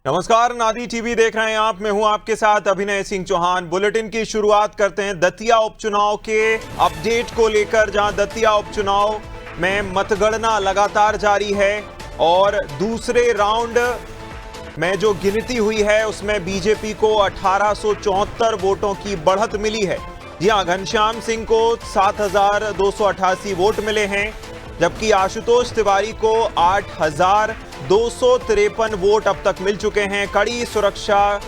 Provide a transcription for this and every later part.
नमस्कार, नादी टीवी देख रहे हैं आप। मैं हूं आपके साथ अभिनय सिंह चौहान। बुलेटिन की शुरुआत करते हैं दतिया उपचुनाव के अपडेट को लेकर, जहां दतिया उपचुनाव में मतगणना लगातार जारी है और दूसरे राउंड में जो गिनती हुई है उसमें बीजेपी को 1874 वोटों की बढ़त मिली है। जी हां, घनश्याम सिंह को 7288 वोट मिले हैं, जबकि आशुतोष तिवारी को 8253 वोट अब तक मिल चुके हैं। कड़ी सुरक्षा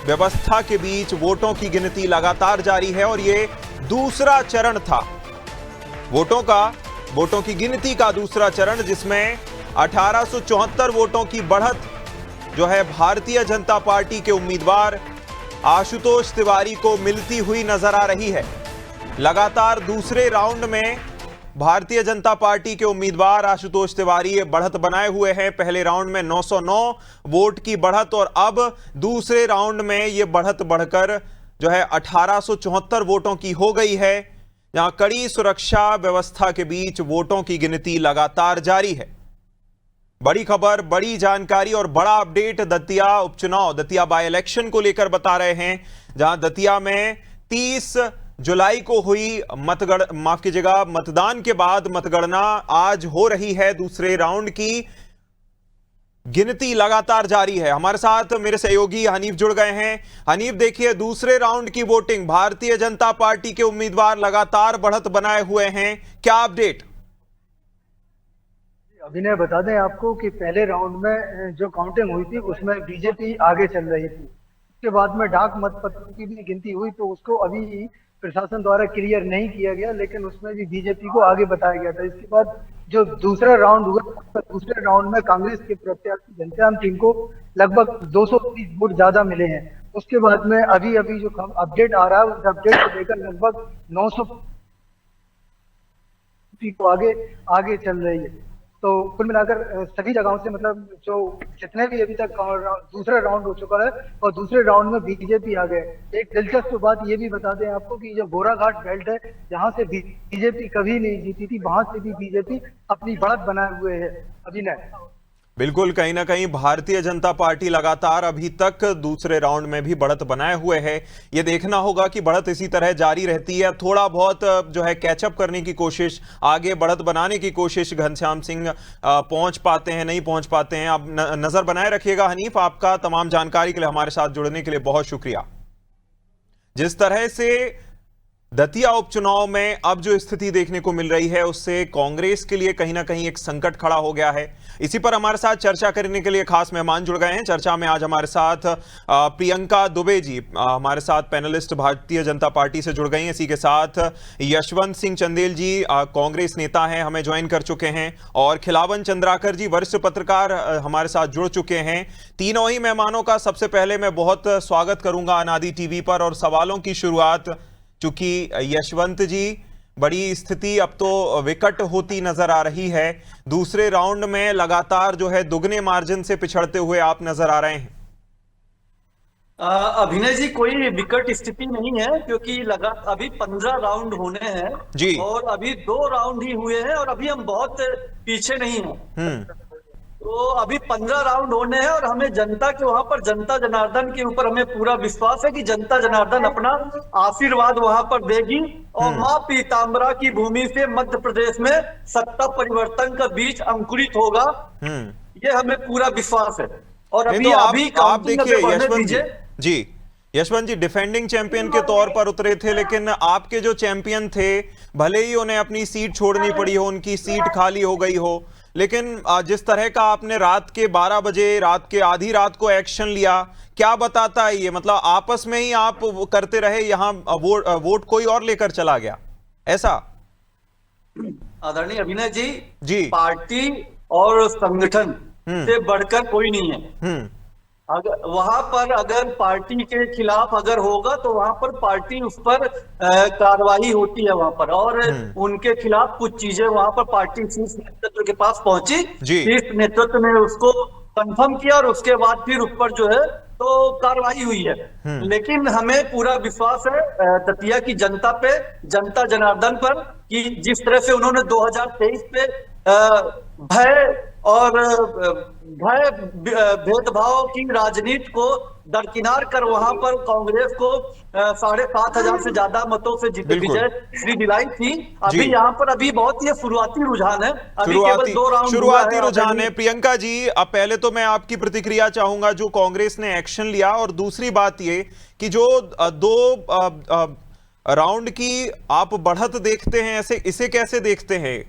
व्यवस्था के बीच वोटों की गिनती लगातार जारी है और ये दूसरा चरण था वोटों की गिनती का दूसरा चरण, जिसमें 1874 वोटों की बढ़त जो है भारतीय जनता पार्टी के उम्मीदवार आशुतोष तिवारी को मिलती हुई नजर आ रही है। लगातार दूसरे राउंड में भारतीय जनता पार्टी के उम्मीदवार आशुतोष तिवारी ये बढ़त बनाए हुए हैं। पहले राउंड में 909 वोट की बढ़त और अब दूसरे राउंड में ये बढ़त बढ़कर जो है 1874 वोटों की हो गई है, जहां कड़ी सुरक्षा व्यवस्था के बीच वोटों की गिनती लगातार जारी है। बड़ी खबर, बड़ी जानकारी और बड़ा अपडेट दतिया उपचुनाव, दतिया बाय इलेक्शन को लेकर बता रहे हैं, जहां दतिया में 30 जुलाई को हुई मतदान के बाद मतगणना आज हो रही है। दूसरे राउंड की गिनती लगातार जारी है। हमारे साथ मेरे सहयोगी हनीफ जुड़ गए हैं। हनीफ, देखिए दूसरे राउंड की वोटिंग, भारतीय जनता पार्टी के उम्मीदवार लगातार बढ़त बनाए हुए हैं, क्या अपडेट? अभिनय, बता दें आपको कि पहले राउंड में जो काउंटिंग हुई थी उसमें बीजेपी आगे चल रही थी। उसके बाद में डाक मतपत्र की भी गिनती हुई तो उसको अभी प्रशासन द्वारा क्लियर नहीं किया गया, लेकिन उसमें भी बीजेपी को आगे बताया गया था। इसके बाद जो दूसरा राउंड हुआ, दूसरे राउंड में कांग्रेस के प्रत्याशी घनश्याम सिंह को लगभग 230 वोट ज्यादा मिले हैं। उसके बाद में अभी जो अपडेट आ रहा है उस अपडेट को लेकर लगभग 900 को आगे चल रही है। तो कुल मिलाकर सभी जगहों से मतलब जो जितने भी अभी तक दूसरा राउंड हो चुका है और दूसरे राउंड में बीजेपी आ गए। एक दिलचस्प बात ये भी बता दें आपको कि जो गोराघाट बेल्ट है, जहां से बीजेपी कभी नहीं जीती थी, वहां से भी बीजेपी अपनी बढ़त बनाए हुए है। अभिनय, बिल्कुल, कहीं ना कहीं भारतीय जनता पार्टी लगातार अभी तक दूसरे राउंड में भी बढ़त बनाए हुए है। ये देखना होगा कि बढ़त इसी तरह जारी रहती है, थोड़ा बहुत जो है कैचअप करने की कोशिश, आगे बढ़त बनाने की कोशिश घनश्याम सिंह पहुंच पाते हैं, नहीं पहुंच पाते हैं। अब नजर बनाए रखिएगा। हनीफ, आपका तमाम जानकारी के लिए, हमारे साथ जुड़ने के लिए बहुत शुक्रिया। जिस तरह से दतिया उपचुनाव में अब जो स्थिति देखने को मिल रही है उससे कांग्रेस के लिए कहीं ना कहीं एक संकट खड़ा हो गया है। इसी पर हमारे साथ चर्चा करने के लिए खास मेहमान जुड़ गए हैं। चर्चा में आज हमारे साथ प्रियंका दुबे जी हमारे साथ पैनलिस्ट भारतीय जनता पार्टी से जुड़ गई हैं। इसी के साथ यशवंत सिंह चंदेल जी कांग्रेस नेता हैं, हमें ज्वाइन कर चुके हैं, और खिलावन चंद्राकर जी वरिष्ठ पत्रकार हमारे साथ जुड़ चुके हैं। तीनों ही मेहमानों का सबसे पहले मैं बहुत स्वागत करूंगा अनादि टीवी पर। और सवालों की शुरुआत, चूंकि यशवंत जी, बड़ी स्थिति अब तो विकट होती नजर आ रही है। दूसरे राउंड में लगातार जो है दुगने मार्जिन से पिछड़ते हुए आप नजर आ रहे हैं। अभिनय जी, कोई विकट स्थिति नहीं है, क्योंकि अभी 15 राउंड होने हैं जी, और अभी 2 राउंड ही हुए हैं और अभी हम बहुत पीछे नहीं हैं। तो अभी 15 राउंड होने हैं और हमें जनता के वहां पर, जनता जनार्दन के ऊपर हमें पूरा विश्वास है कि जनता जनार्दन अपना आशीर्वाद वहां पर देगी और मां पीताम्बरा की भूमि से मध्य प्रदेश में सत्ता परिवर्तन का बीज अंकुरित होगा, ये हमें पूरा विश्वास है। और अभी आप देखिए यशवंत जी डिफेंडिंग चैंपियन के तौर पर उतरे थे, लेकिन आपके जो चैंपियन थे, भले ही उन्हें अपनी सीट छोड़नी पड़ी हो, उनकी सीट खाली हो गई हो, लेकिन जिस तरह का आपने रात के 12 बजे, रात के आधी रात को एक्शन लिया, क्या बताता है ये? मतलब आपस में ही आप करते रहे, यहाँ वोट कोई और लेकर चला गया, ऐसा? आदरणीय अभिनय जी, पार्टी और संगठन से बढ़कर कोई नहीं है। अगर वहां पर अगर पार्टी के खिलाफ अगर होगा तो वहां पर पार्टी उस पर कार्रवाई होती है वहां पर, और उनके खिलाफ कुछ चीजें वहां पर पार्टी शीर्ष नेतृत्व के पास पहुंची, शीर्ष नेतृत्व ने उसको कंफर्म किया और उसके बाद फिर ऊपर जो है तो कार्रवाई हुई है। लेकिन हमें पूरा विश्वास है दतिया की जनता पे, जनता जनार्दन पर, कि जिस तरह से उन्होंने 2023 पे भय और भय भेदभाव की राजनीति को दरकिनार कर वहां पर कांग्रेस को 7,500 से ज्यादा मतों से विजय श्री दिलाई थी। अभी यहाँ पर अभी बहुत ही शुरुआती रुझान है, अभी केवल 2 राउंड शुरुआती रुझान है। प्रियंका जी, अब पहले तो मैं आपकी प्रतिक्रिया चाहूंगा जो कांग्रेस ने एक्शन लिया, और दूसरी बात ये कि जो 2 राउंड की आप बढ़त देखते हैं, ऐसे इसे कैसे देखते हैं?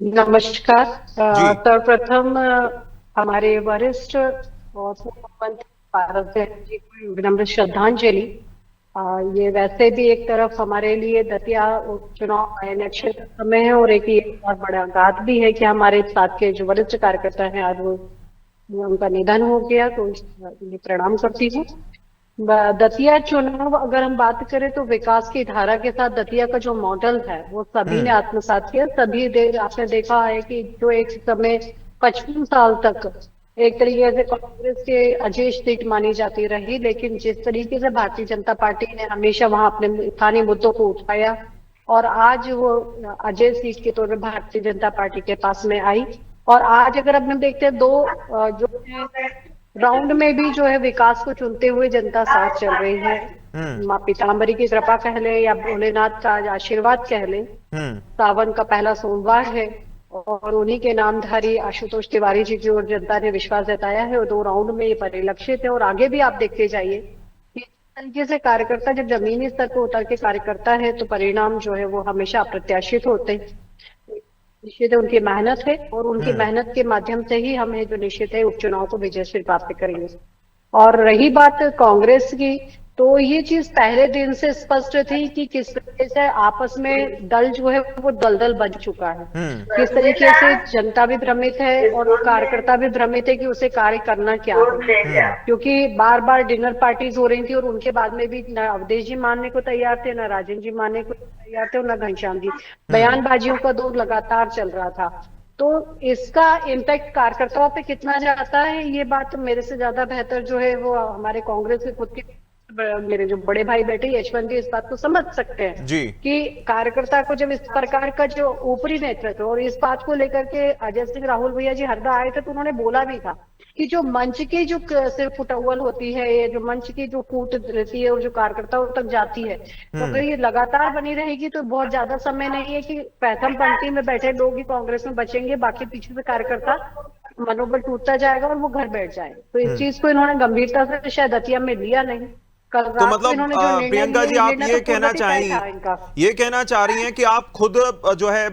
नमस्कार। सर्वप्रथम हमारे वरिष्ठ और पूर्व मंत्री पारस जी को विनम्र श्रद्धांजलि। ये वैसे भी एक तरफ हमारे लिए दतिया चुनाव इलेक्शन का समय है, और एक ये बहुत बड़ा आघात भी है कि हमारे साथ के जो वरिष्ठ कार्यकर्ता हैं आज वो उनका निधन हो गया, तो उन्हें प्रणाम करती हूँ। दतिया चुनाव अगर हम बात करें तो विकास की धारा के साथ दतिया का जो मॉडल है वो सभी ने आत्मसात किया। आपने देखा है कि जो एक समय 55 साल तक एक तरीके से कांग्रेस के अजय सीट मानी जाती रही, लेकिन जिस तरीके से भारतीय जनता पार्टी ने हमेशा वहां अपने स्थानीय मुद्दों को उठाया और आज वो अजय सीट के तौर पर भारतीय जनता पार्टी के पास में आई। और आज अगर हम देखते हैं 2 जो राउंड में भी जो है विकास को चुनते हुए जनता साथ चल रही है। माँ पीताम्बरी की कृपा कह ले या भोलेनाथ का आशीर्वाद कह ले, सावन का पहला सोमवार है और उन्हीं के नामधारी आशुतोष तिवारी जी की ओर जनता ने विश्वास जताया है और 2 राउंड में ये परिलक्षित है। और आगे भी आप देखते जाइए कि इस तरीके से कार्यकर्ता जब जमीनी स्तर पर उतर के कार्यकर्ता है तो परिणाम जो है वो हमेशा अप्रत्याशित होते हैं। निश्चित है उनकी मेहनत है और उनकी मेहनत के माध्यम से ही हमें जो निश्चित है उपचुनाव को विजयश्री प्राप्त करेंगे। और रही बात कांग्रेस की, तो ये चीज पहले दिन से स्पष्ट थी कि किस तरीके से आपस में दल जो है वो दलदल बन चुका है, किस तरीके से जनता भी भ्रमित है और कार्यकर्ता भी भ्रमित है कि उसे कार्य करना क्या है, क्योंकि बार बार डिनर पार्टीज हो रही थी और उनके बाद में भी न अवधेश जी मानने को तैयार थे, न राजन जी मानने को तैयार थे और न घनश्याम जी। बयानबाजियों का दौर लगातार चल रहा था। तो इसका इम्पैक्ट कार्यकर्ताओं पे कितना जाता है ये बात मेरे से ज्यादा बेहतर जो है वो हमारे कांग्रेस के खुद के मेरे जो बड़े भाई बैठे यशवंत जी इस बात को समझ सकते हैं जी कि कार्यकर्ता को जब इस प्रकार का जो ऊपरी नेतृत्व, और इस बात को लेकर के अजय सिंह राहुल भैया जी हरदा आए थे तो उन्होंने बोला भी था कि जो मंच की जो सिर्फ फुटअव्वल होती है, ये जो मंच की जो फूट रहती है और जो कार्यकर्ताओं तक जाती है, तो अगर ये लगातार बनी रहेगी तो बहुत ज्यादा समय नहीं है कि प्रथम पंक्ति में बैठे लोग ही कांग्रेस में बचेंगे, बाकी पीछे से कार्यकर्ता मनोबल टूटता जाएगा और वो घर बैठ जाए। तो इस चीज को इन्होंने गंभीरता से शायद दतिया में लिया नहीं। तो मतलब प्रियंका जी आप ये कहना चाह रही हैं कि आप खुद जो है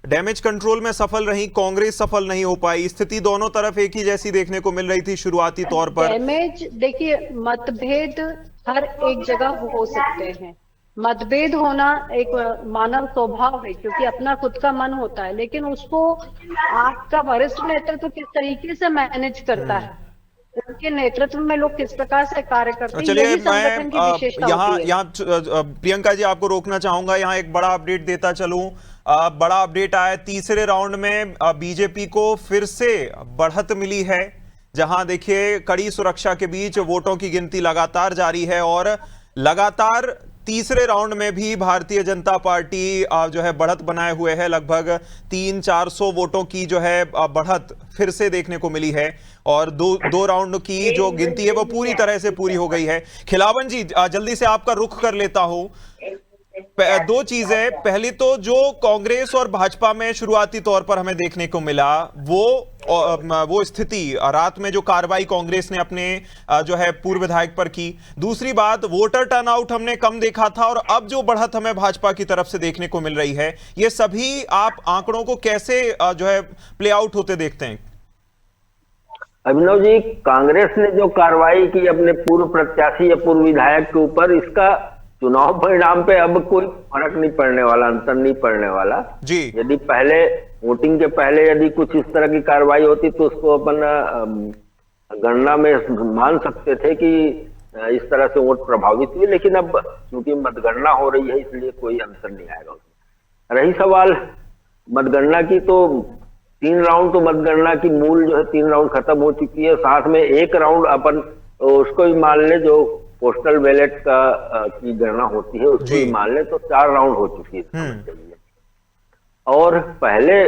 डैमेज कंट्रोल में सफल रही, कांग्रेस सफल नहीं हो पाई, स्थिति दोनों तरफ एक ही जैसी देखने को मिल रही थी शुरुआती तौर पर। डैमेज देखिए, मतभेद हर एक जगह हो सकते हैं, मतभेद होना एक मानव स्वभाव है क्योंकि अपना खुद का मन होता है, लेकिन उसको आपका वरिष्ठ नेतृत्व किस तरीके से मैनेज करता है, उनके नेतृत्व में लोग किस प्रकार से कार्य करते हैं। चलिए मैं यहाँ प्रियंका जी आपको रोकना चाहूंगा, यहाँ एक बड़ा अपडेट देता चलूं। बड़ा अपडेट आया, तीसरे राउंड में बीजेपी को फिर से बढ़त मिली है, जहां देखिए कड़ी सुरक्षा के बीच वोटों की गिनती लगातार जारी है और लगातार तीसरे राउंड में भी भारतीय जनता पार्टी जो है बढ़त बनाए हुए है। लगभग 300-400 वोटों की जो है बढ़त फिर से देखने को मिली है और दो राउंड की जो गिनती है वो पूरी तरह से पूरी हो गई है। खिलावन जी जल्दी से आपका रुख कर लेता हूं। 2 चीजें, पहली तो जो कांग्रेस और भाजपा में शुरुआती तौर पर हमें देखने को मिला वो स्थिति, रात में जो कार्रवाई कांग्रेस ने अपने जो है पूर्व विधायक पर की। दूसरी बात, वोटर टर्नआउट हमने कम देखा था और अब जो बढ़त हमें भाजपा की तरफ से देखने को मिल रही है, ये सभी आप आंकड़ों को कैसे जो है प्ले आउट होते देखते हैं? अभिनव जी, कांग्रेस ने जो कार्रवाई की अपने पूर्व प्रत्याशी या पूर्व विधायक के ऊपर, इसका चुनाव परिणाम पे अब कोई फर्क नहीं पड़ने वाला, अंतर नहीं पड़ने वाला जी। यदि पहले वोटिंग के पहले यदि कुछ इस तरह की कार्रवाई होती तो उसको अपन गणना में मान सकते थे कि इस तरह से वोट प्रभावित हुए, लेकिन अब क्योंकि मतगणना हो रही है इसलिए कोई अंतर नहीं आएगा उसमें। रही सवाल मतगणना की, तो 3 राउंड तो मतगणना की मूल जो है 3 राउंड खत्म हो चुकी है, साथ में 1 राउंड अपन उसको भी मान ले जो पोस्टल बैलेट का की गणना होती है उसको भी मान ले तो 4 राउंड हो चुकी है। और पहले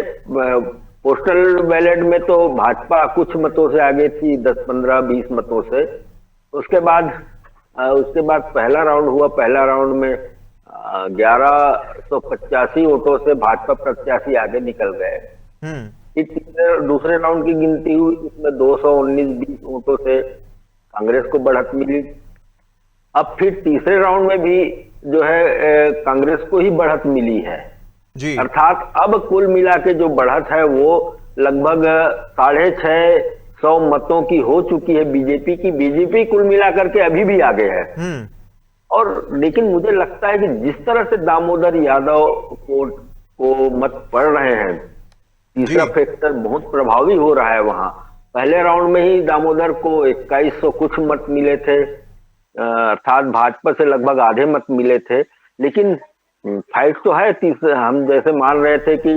पोस्टल बैलेट में तो भाजपा कुछ मतों से आगे थी, 10, 15, 20 मतों से। उसके बाद पहला राउंड हुआ। पहला राउंड में 1185 वोटों से भाजपा प्रत्याशी आगे निकल गए। दूसरे राउंड की गिनती हुई, इसमें 219-20 वोटों से कांग्रेस को बढ़त मिली। अब फिर तीसरे राउंड में भी जो है कांग्रेस को ही बढ़त मिली है जी। अर्थात अब कुल मिला के जो बढ़त है वो लगभग 650 मतों की हो चुकी है बीजेपी की। बीजेपी कुल मिलाकर के अभी भी आगे है। और लेकिन मुझे लगता है कि जिस तरह से दामोदर यादव को मत पड़ रहे हैं, तीसरा फैक्टर बहुत प्रभावी हो रहा है वहां। पहले राउंड में ही दामोदर को 2100 कुछ मत मिले थे, अर्थात भाजपा से लगभग आधे मत मिले थे। लेकिन फाइट तो है। हम जैसे मान रहे थे कि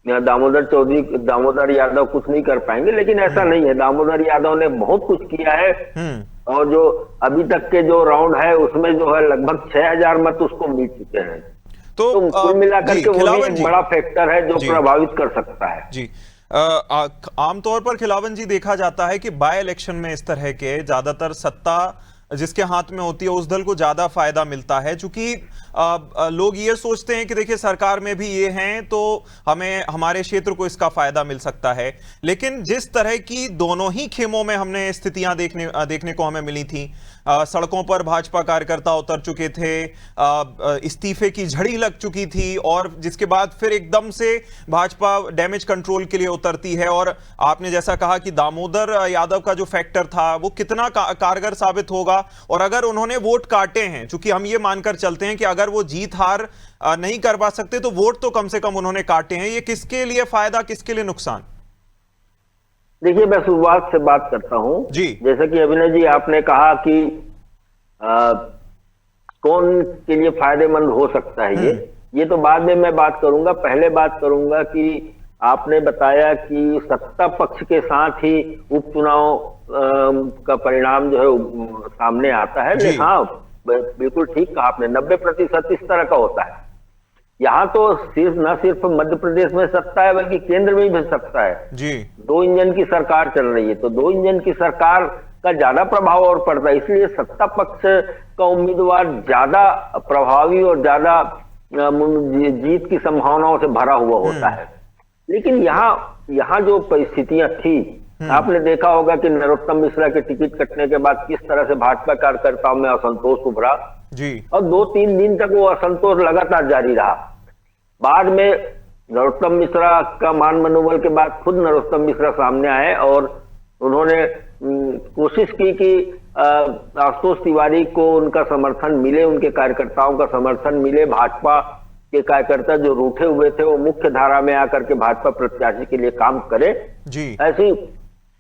दामोदर यादव कुछ नहीं कर पाएंगे, लेकिन ऐसा नहीं है। दामोदर यादव ने बहुत कुछ किया है और जो अभी तक के जो राउंड है उसमें जो है लगभग 6000 मत उसको मिल चुके हैं। तो कुल मिलाकर के वो भी एक बड़ा फैक्टर है जो प्रभावित कर सकता है जी। आमतौर पर खिलावन जी देखा जाता है कि बाय इलेक्शन में इस तरह के ज्यादातर सत्ता जिसके हाथ में होती है उस दल को ज्यादा फायदा मिलता है, क्योंकि लोग ये सोचते हैं कि देखिए सरकार में भी ये हैं तो हमें हमारे क्षेत्र को इसका फायदा मिल सकता है। लेकिन जिस तरह की दोनों ही खेमों में हमने स्थितियां देखने को हमें मिली थी, सड़कों पर भाजपा कार्यकर्ता उतर चुके थे, इस्तीफे की झड़ी लग चुकी थी और जिसके बाद फिर एकदम से भाजपा डैमेज कंट्रोल के लिए उतरती है। और आपने जैसा कहा कि दामोदर यादव का जो फैक्टर था वो कितना कारगर साबित होगा, और अगर उन्होंने वोट काटे हैं, चूंकि हम ये मानकर चलते हैं कि अगर वो जीत हार नहीं करवा सकते तो वोट तो कम से कम उन्होंने काटे हैं, ये किसके लिए फायदा किसके लिए नुकसान? देखिए, मैं शुरुआत से बात करता हूं जी। जैसे कि अभिनय जी आपने कहा कि कौन के लिए फायदेमंद हो सकता है ये तो बाद में मैं बात करूंगा। पहले बात करूंगा कि आपने बताया कि सत्ता पक्ष के साथ ही उपचुनाव का परिणाम जो है सामने आता है। लेकिन हाँ, बिल्कुल ठीक कहा आपने, 90% इस तरह का होता है। यहाँ तो न सिर्फ मध्य प्रदेश में सत्ता है बल्कि केंद्र में भी सत्ता है जी। 2 इंजन की सरकार चल रही है, तो 2 इंजन की सरकार का ज्यादा प्रभाव और पड़ता है। इसलिए सत्ता पक्ष का उम्मीदवार ज्यादा प्रभावी और ज्यादा जीत की संभावनाओं से भरा हुआ होता है। लेकिन यहाँ जो परिस्थितियां थी, आपने देखा होगा कि नरोत्तम मिश्रा के टिकट कटने के बाद किस तरह से भाजपा कार्यकर्ताओं में असंतोष उभरा जी। और 2-3 दिन तक वो असंतोष लगातार जारी रहा। बाद में नरोत्तम मिश्रा का मान मनोबल के बाद खुद नरोत्तम मिश्रा सामने आए और उन्होंने कोशिश की कि आशुतोष तिवारी को उनका समर्थन मिले, उनके कार्यकर्ताओं का समर्थन मिले। भाजपा के कार्यकर्ता जो रूठे हुए थे वो मुख्य धारा में आकर के भाजपा प्रत्याशी के लिए काम करे जी। ऐसी,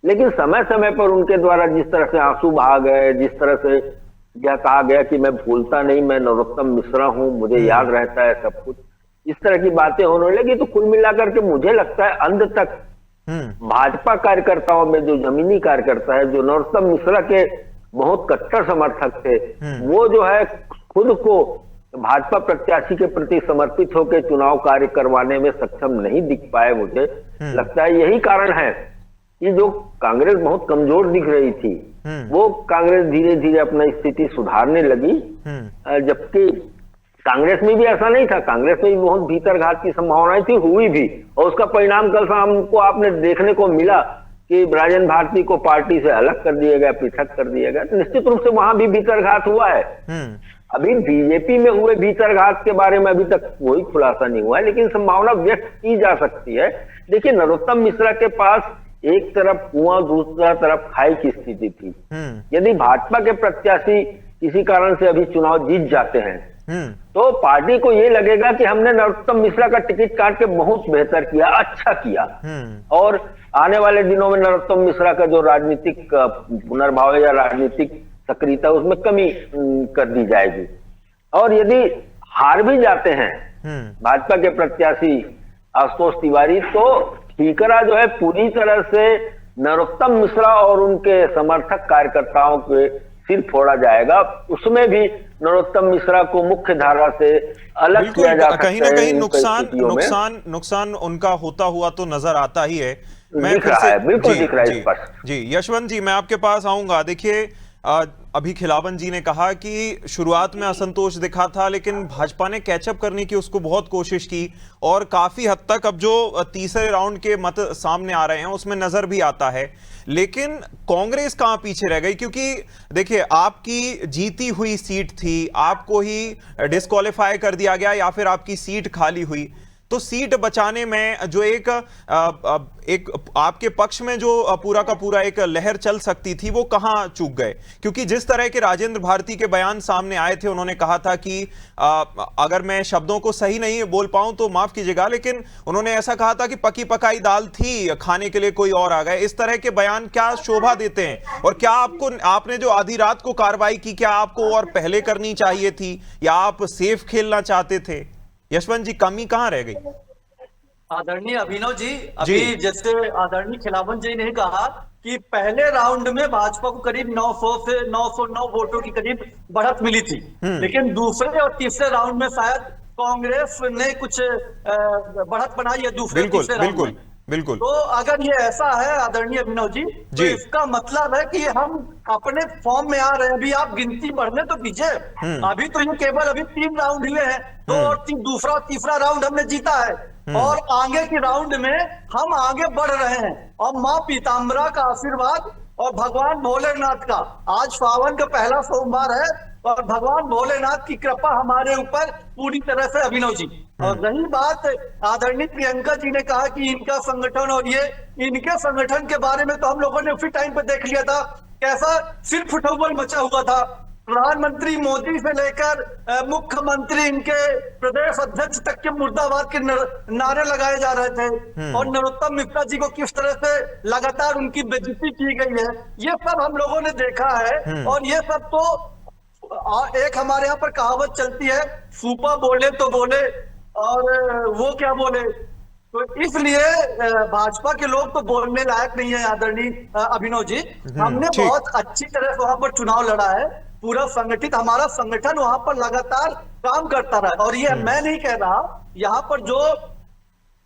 लेकिन समय समय पर उनके द्वारा जिस तरह से आंसू बहा गए, जिस तरह से यह कहा गया कि मैं भूलता नहीं, मैं नरोत्तम मिश्रा हूं, मुझे याद रहता है सब कुछ, इस तरह की बातें होने लगी। तो कुल मिलाकर के मुझे लगता है अंत तक भाजपा कार्यकर्ताओं में जो जमीनी कार्यकर्ता है, जो नरोत्तम मिश्रा के बहुत कट्टर समर्थक थे, वो जो है खुद को भाजपा प्रत्याशी के प्रति समर्पित होकर चुनाव कार्य करवाने में सक्षम नहीं दिख पाए। मुझे लगता है यही कारण है कि जो कांग्रेस बहुत कमजोर दिख रही थी, वो कांग्रेस धीरे धीरे अपना स्थिति सुधारने लगी। जबकि कांग्रेस में भी ऐसा नहीं था, कांग्रेस में भी बहुत भीतरघात की संभावनाएं थी, हुई भी, और उसका परिणाम कल शाम को आपने देखने को मिला कि राजन भारती को पार्टी से अलग कर दिया गया, पृथक कर दिया गया। तो निश्चित रूप से वहां भी भीतरघात हुआ है। अभी बीजेपी में हुए भीतरघात के बारे में अभी तक कोई खुलासा नहीं हुआ है, लेकिन संभावना व्यक्त की जा सकती है। देखिए, नरोत्तम मिश्रा के पास एक तरफ कुआं, दूसरा तरफ खाई की स्थिति थी। यदि भाजपा के प्रत्याशी किसी कारण से अभी चुनाव जीत जाते हैं तो पार्टी को ये लगेगा कि हमने नरोत्तम मिश्रा का टिकट काट के बहुत बेहतर किया, अच्छा किया, और आने वाले दिनों में नरोत्तम मिश्रा का जो राजनीतिक पुनर्भाव या राजनीतिक सक्रियता उसमें कमी कर दी जाएगी। और यदि हार भी जाते हैं भाजपा के प्रत्याशी आशुतोष तिवारी, तो ठीकरा जो है पूरी तरह से नरोत्तम मिश्रा और उनके समर्थक कार्यकर्ताओं के सिर फोड़ा जाएगा। उसमें भी नरोत्तम मिश्रा को मुख्य धारा से अलग किया जा सकता है। कहीं ना कहीं नुकसान उनका होता हुआ तो नजर आता ही है। मैं दिख रहा है, बिल्कुल दिख रहा है स्पष्ट। जी यशवंत जी, मैं आपके पास आऊंगा। देखिए अभी खिलावन जी ने कहा कि शुरुआत में असंतोष दिखा था, लेकिन भाजपा ने कैचअप करने की उसको बहुत कोशिश की और काफी हद तक अब जो तीसरे राउंड के मत सामने आ रहे हैं उसमें नजर भी आता है। लेकिन कांग्रेस कहां पीछे रह गई? क्योंकि देखिए आपकी जीती हुई सीट थी, आपको ही डिस्क्वालीफाई कर दिया गया या फिर आपकी सीट खाली हुई, तो सीट बचाने में जो एक आपके पक्ष में जो पूरा का पूरा एक लहर चल सकती थी वो कहां चूक गए? क्योंकि जिस तरह के राजेंद्र भारती के बयान सामने आए थे, उन्होंने कहा था कि अगर मैं शब्दों को सही नहीं बोल पाऊं तो माफ कीजिएगा, लेकिन उन्होंने ऐसा कहा था कि पकी पकाई दाल थी, खाने के लिए कोई और आ गए। इस तरह के बयान क्या शोभा देते हैं? और क्या आपने जो आधी रात को कार्रवाई की, क्या आपको और पहले करनी चाहिए थी या आप सेफ खेलना चाहते थे? यशवंत जी, कमी कहां रह गई? आदरणीय अभिनव जी, अभी जैसे आदरणीय खिलावन जी ने कहा कि पहले राउंड में भाजपा को करीब 900 से 909 वोटों की करीब बढ़त मिली थी, लेकिन दूसरे और तीसरे राउंड में शायद कांग्रेस ने कुछ बढ़त बनाई है दूसरे तीसरे राउंड में। बिल्कुल। तो अगर ये ऐसा है आदरणीय अभिनव जी, तो इसका मतलब है कि हम अपने फॉर्म में आ रहे हैं। अभी आप गिनती बढ़ने तो पीछे, अभी तो ये केवल अभी 3 राउंड हुए हैं, तो और दूसरा और तीसरा राउंड हमने जीता है और आगे के राउंड में हम आगे बढ़ रहे हैं। और माँ पीताम्बरा का आशीर्वाद और भगवान भोलेनाथ का, आज सावन का पहला सोमवार है और भगवान भोलेनाथ की कृपा हमारे ऊपर पूरी तरह से अभिनव जी। और रही बात आदरणीय प्रियंका जी ने कहा कि इनका संगठन और ये इनके संगठन के बारे में तो हम लोगों ने उसी टाइम पे देख लिया था कैसा सिर्फ उठौल मचा हुआ था। प्रधानमंत्री मोदी से लेकर मुख्यमंत्री इनके प्रदेश अध्यक्ष तक के मुर्दाबाद के नारे लगाए जा रहे थे और नरोत्तम मिश्रा जी को किस तरह से लगातार उनकी बेइज्जती की गई है, ये सब हम लोगों ने देखा है। और ये सब तो एक हमारे यहाँ पर कहावत चलती है, सूपा बोले तो बोले और वो क्या बोले, तो इसलिए भाजपा के लोग तो बोलने लायक नहीं है आदरणीय अभिनव जी। हमने बहुत अच्छी तरह से वहां पर चुनाव लड़ा है, पूरा संगठित हमारा संगठन वहां पर लगातार काम करता रहा। और ये मैं नहीं कह रहा, यहाँ पर जो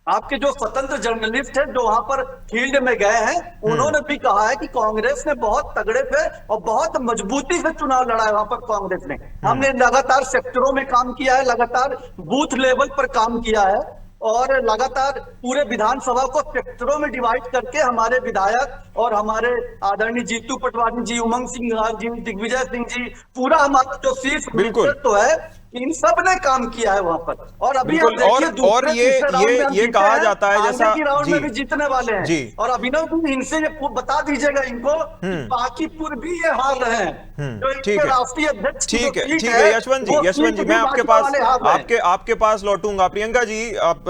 आपके जो स्वतंत्र जर्नलिस्ट हैं जो वहां पर फील्ड में गए हैं, उन्होंने भी कहा है कि कांग्रेस ने बहुत तगड़े से और बहुत मजबूती से चुनाव लड़ा है वहां पर कांग्रेस ने। हमने लगातार सेक्टरों में काम किया है, लगातार बूथ लेवल पर काम किया है और लगातार पूरे विधानसभा को सेक्टरों में डिवाइड करके हमारे विधायक और हमारे आदरणीय जीतू पटवारी जी, उमंग सिंह जी, दिग्विजय सिंह जी, पूरा हमारा जो शीर्ष नेतृत्व है, इन सब ने काम किया है वहां पर। और अभी आप देखिए और ये कहा जाता है जैसा की राउंड में भी जीतने वाले हैं जी। और अभिनव जी इनसे ये बता दीजिएगा इनको बाकी पूर्व भी ये हार रहे हैं जो राष्ट्रीय अध्यक्ष। ठीक है यशवंत जी, मैं आपके पास लौटूंगा। प्रियंका जी,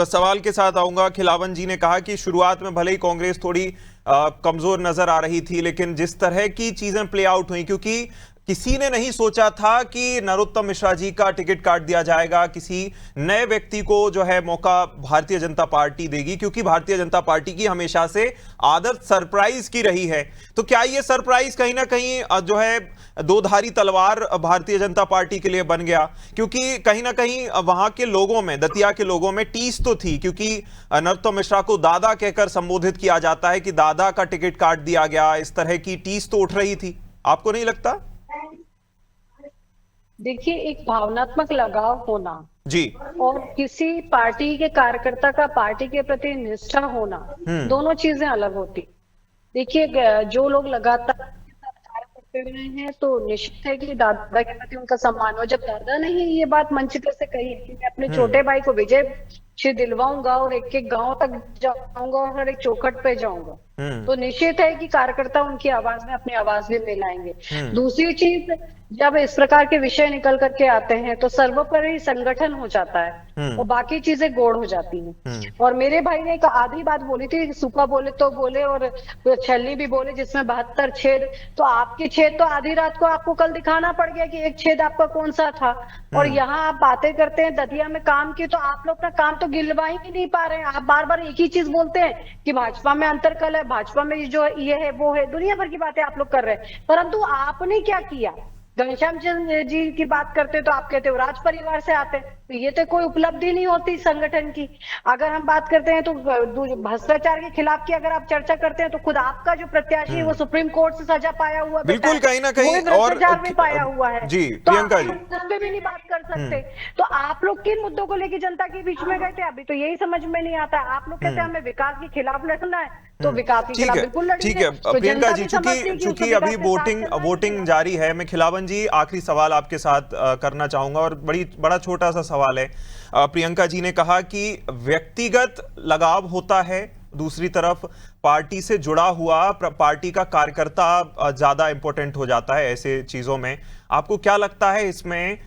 सवाल के साथ आऊंगा। खिलावन जी ने कहा कि शुरुआत में भले ही कांग्रेस थोड़ी कमजोर नजर आ रही थी, लेकिन जिस तरह की चीजें प्ले आउट हुई, क्योंकि किसी ने नहीं सोचा था कि नरोत्तम मिश्रा जी का टिकट काट दिया जाएगा, किसी नए व्यक्ति को जो है मौका भारतीय जनता पार्टी देगी, क्योंकि भारतीय जनता पार्टी की हमेशा से आदत सरप्राइज की रही है। तो क्या ये सरप्राइज कहीं ना कहीं जो है दो-धारी तलवार भारतीय जनता पार्टी के लिए बन गया? क्योंकि कहीं ना कहीं वहां के लोगों में, दतिया के लोगों में टीस तो थी, क्योंकि नरोत्तम मिश्रा को दादा कहकर संबोधित किया जाता है कि दादा का टिकट काट दिया गया, इस तरह की टीस तो उठ रही थी। आपको नहीं लगता? देखिए, एक भावनात्मक लगाव होना जी और किसी पार्टी के कार्यकर्ता का पार्टी के प्रति निष्ठा होना, दोनों चीजें अलग होती। देखिए, जो लोग लगातार कार्य करते रहे हैं तो निश्चित है कि दादा के प्रति उनका सम्मान हो। जब दादा ने ही ये बात मंच पर से कही कि मैं अपने छोटे भाई को विजय दिलवाऊंगा और एक एक गांव तक जाऊंगा और हर एक चौखट पे जाऊंगा, तो निश्चित है कि कार्यकर्ता उनकी आवाज में अपनी आवाज भी मिलाएंगे। दूसरी चीज, जब इस प्रकार के विषय निकल करके आते हैं तो सर्वोपरि संगठन हो जाता है और बाकी चीजें गोड़ हो जाती हैं। और मेरे भाई ने एक आधी बात बोली थी, सूपा बोले तो बोले और छलनी भी बोले, जिसमें 72 छेद। तो आपके छेद तो आधी रात को आपको कल दिखाना पड़ गया कि एक छेद आपका कौन सा था। और यहाँ आप बातें करते हैं दतिया में काम की, तो आप लोग अपना काम तो गिलवा ही नहीं पा रहे हैं। आप बार बार एक ही चीज बोलते हैं कि भाजपा में अंतरकल है, भाजपा में जो ये है वो है, दुनिया भर की बातें आप लोग कर रहे हैं, परंतु आपने क्या किया? घनश्याम चंद्र जी की बात करते तो आप कहते हो राज परिवार से आते, तो ये तो कोई उपलब्धि नहीं होती संगठन की। अगर हम बात करते हैं तो भ्रष्टाचार के खिलाफ की अगर आप चर्चा करते हैं तो खुद आपका जो प्रत्याशी है वो सुप्रीम कोर्ट से सजा पाया हुआ, बिल्कुल कहीं ना कहीं और में पाया हुआ है। जी तो प्रियंका जी उस पे भी नहीं बात कर सकते। तो आप लोग किन मुद्दों को लेकर जनता के बीच में गए थे, अभी तो यही समझ में नहीं आता। आप लोग कहते हैं हमें विकास के खिलाफ लड़ना है, तो विकास के खिलाफ बिल्कुल लड़ेंगे। ठीक है प्रियंका जी, चूंकि अभी वोटिंग जारी है, मैं खिलावन जी आखिरी सवाल आपके साथ करना चाहूंगा और बड़ा छोटा सा सवाल है। प्रियंका जी ने कहा कि व्यक्तिगत लगाव होता है, दूसरी तरफ पार्टी से जुड़ा हुआ पार्टी का कार्यकर्ता ज्यादा इंपॉर्टेंट हो जाता है ऐसे चीजों में। आपको क्या लगता है इसमें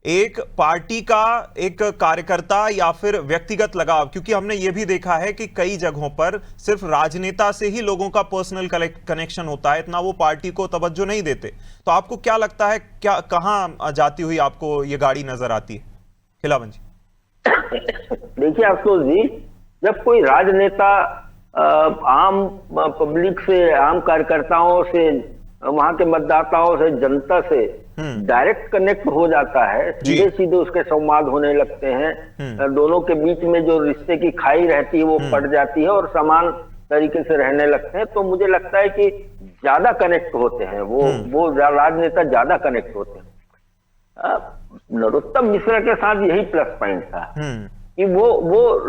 एक पार्टी का एक कार्यकर्ता या फिर व्यक्तिगत लगाव? क्योंकि हमने ये भी देखा है कि कई जगहों पर सिर्फ राजनेता से ही लोगों का पर्सनल कनेक्शन होता है, इतना वो पार्टी को तवज्जो नहीं देते। तो आपको क्या लगता है, क्या कहां जाती हुई आपको ये गाड़ी नजर आती है? खिलावन जी। देखिए आशुतोष जी, जब कोई राजनेता आम पब्लिक से, आम कार्यकर्ताओं से, वहां के मतदाताओं से, जनता से डायरेक्ट कनेक्ट हो जाता है, सीधे सीधे उसके संवाद होने लगते हैं, दोनों के बीच में जो रिश्ते की खाई रहती है वो पड़ जाती है और समान तरीके से रहने लगते हैं, तो मुझे लगता है कि ज्यादा कनेक्ट होते हैं वो राजनेता ज्यादा कनेक्ट होते हैं। नरोत्तम मिश्रा के साथ यही प्लस पॉइंट था कि वो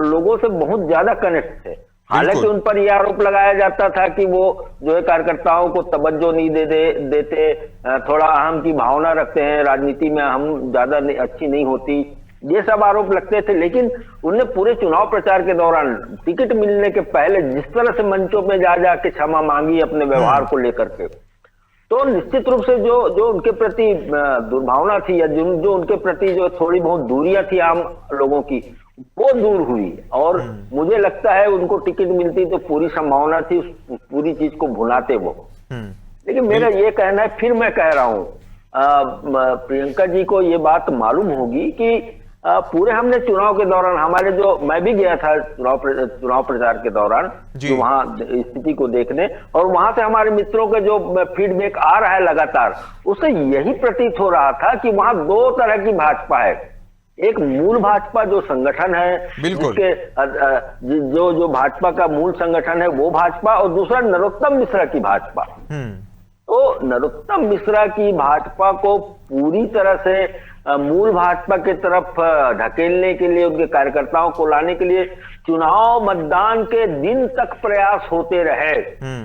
लोगों से बहुत ज्यादा कनेक्ट थे। हालांकि उन पर यह आरोप लगाया जाता था कि वो जो है कार्यकर्ताओं को तवज्जो नहीं देते, थोड़ा अहम की भावना रखते हैं, राजनीति में अहम ज्यादा अच्छी नहीं होती, ये सब आरोप लगते थे। लेकिन उनने पूरे चुनाव प्रचार के दौरान टिकट मिलने के पहले जिस तरह से मंचों में जा के क्षमा मांगी अपने व्यवहार को लेकर के, तो निश्चित रूप से जो उनके प्रति दुर्भावना थी या जो उनके प्रति जो थोड़ी बहुत दूरियां थी आम लोगों की, वो दूर हुई। और मुझे लगता है उनको टिकट मिलती तो पूरी संभावना थी उस पूरी चीज को भुनाते वो। लेकिन मेरा ये कहना है, फिर मैं कह रहा हूं, प्रियंका जी को ये बात मालूम होगी कि पूरे हमने चुनाव के दौरान हमारे मैं भी गया था चुनाव प्रचार के दौरान जो वहां स्थिति को देखने, और वहां से हमारे मित्रों के जो फीडबैक आ रहा है लगातार, उससे यही प्रतीत हो रहा था कि वहां दो तरह की भाजपा है। एक मूल भाजपा जो संगठन है, जिसके जो भाजपा का मूल संगठन है वो भाजपा, और दूसरा नरोत्तम मिश्रा की भाजपा। तो नरोत्तम मिश्रा की भाजपा को पूरी तरह से मूल भाजपा की तरफ ढकेलने के लिए, उनके कार्यकर्ताओं को लाने के लिए चुनाव मतदान के दिन तक प्रयास होते रहे,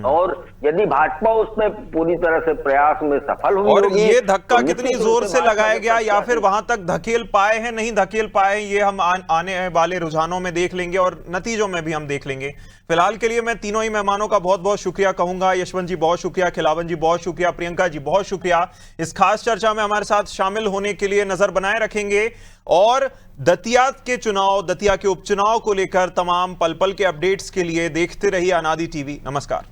और यदि भाजपा उसमें पूरी तरह से प्रयास में सफल हुई और ये धक्का कितनी जोर से लगाया गया या फिर वहां तक धकेल पाए हैं, नहीं धकेल पाए, ये हम आने वाले रुझानों में देख लेंगे और नतीजों में भी हम देख लेंगे। फिलहाल के लिए मैं तीनों ही मेहमानों का बहुत बहुत शुक्रिया कहूंगा। यशवंत जी बहुत शुक्रिया, खिलावन जी बहुत शुक्रिया, प्रियंका जी बहुत शुक्रिया। इस खास चर्चा में हमारे साथ शामिल होने के लिए नजर बनाए रखेंगे और दतिया के चुनाव, दतिया के उपचुनाव को लेकर तमाम पल पल के अपडेट्स के लिए देखते रहिए अनादि टीवी। नमस्कार।